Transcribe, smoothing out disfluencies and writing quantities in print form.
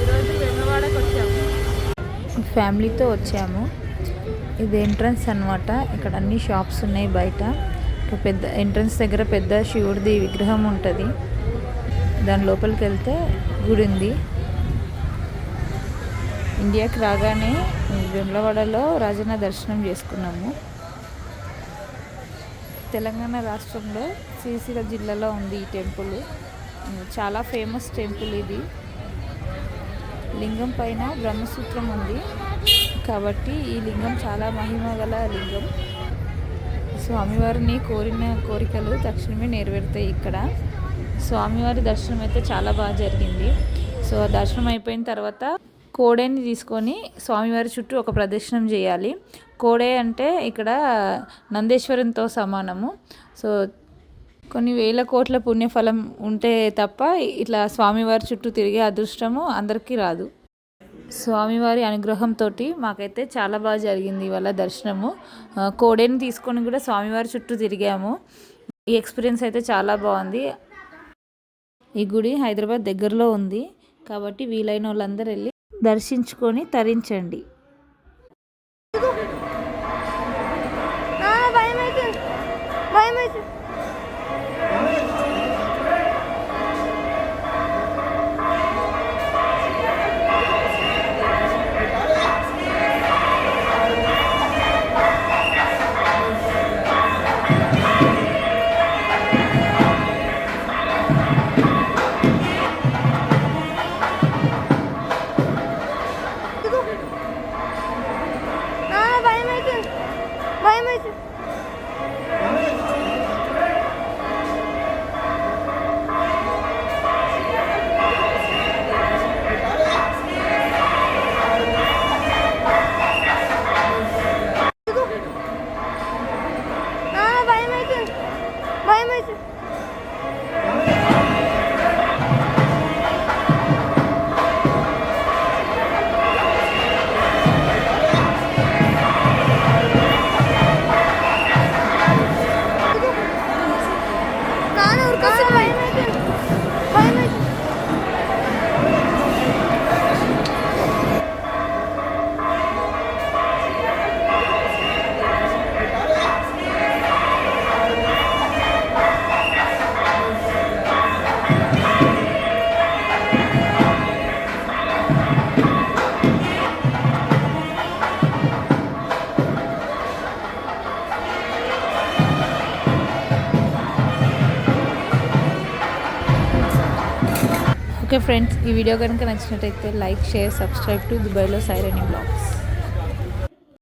ఈరోజు వేములవాడకు వచ్చాము, ఫ్యామిలీతో వచ్చాము. ఇది ఎంట్రన్స్ అన్నమాట. ఇక్కడ అన్ని షాప్స్ ఉన్నాయి బయట. పెద్ద ఎంట్రన్స్ దగ్గర పెద్ద శివుడిది విగ్రహం ఉంటుంది. దాని లోపలికి వెళ్తే గుడి ఉంది. ఇండియాకి రాగానే వేములవాడలో రాజన్న దర్శనం చేసుకున్నాము. తెలంగాణ రాష్ట్రంలో సిరిసిల్ల జిల్లాలో ఉంది ఈ టెంపుల్. చాలా ఫేమస్ టెంపుల్ ఇది. లింగం పైన బ్రహ్మసూత్రం ఉంది కాబట్టి ఈ లింగం చాలా మహిమ గల లింగం. స్వామివారిని కోరిన కోరికలు తక్షణమే నెరవేరుతాయి ఇక్కడ. స్వామివారి దర్శనం అయితే చాలా బాగా జరిగింది. సో దర్శనం అయిపోయిన తర్వాత కోడేని తీసుకొని స్వామివారి చుట్టూ ఒక ప్రదక్షిణం చేయాలి. కోడే అంటే ఇక్కడ నందేశ్వరంతో సమానము. సో కొన్ని వేల కోట్ల పుణ్యఫలం ఉంటే తప్ప ఇట్లా స్వామివారి చుట్టూ తిరిగే అదృష్టము అందరికీ రాదు. స్వామివారి అనుగ్రహంతో మాకైతే చాలా బాగా జరిగింది ఇవాళ దర్శనము. కోడేని తీసుకొని కూడా స్వామివారి చుట్టూ తిరిగాము. ఈ ఎక్స్పీరియన్స్ అయితే చాలా బాగుంది. ఈ గుడి హైదరాబాద్ దగ్గరలో ఉంది కాబట్టి వీలైన వాళ్ళందరూ వెళ్ళి దర్శించుకొని తరించండి. ఓకే ఫ్రెండ్స్, ఈ వీడియో కనుక నచ్చినట్టయితే లైక్, షేర్, సబ్స్క్రైబ్ టు దుబాయ్లో సైరణి బ్లాగ్స్.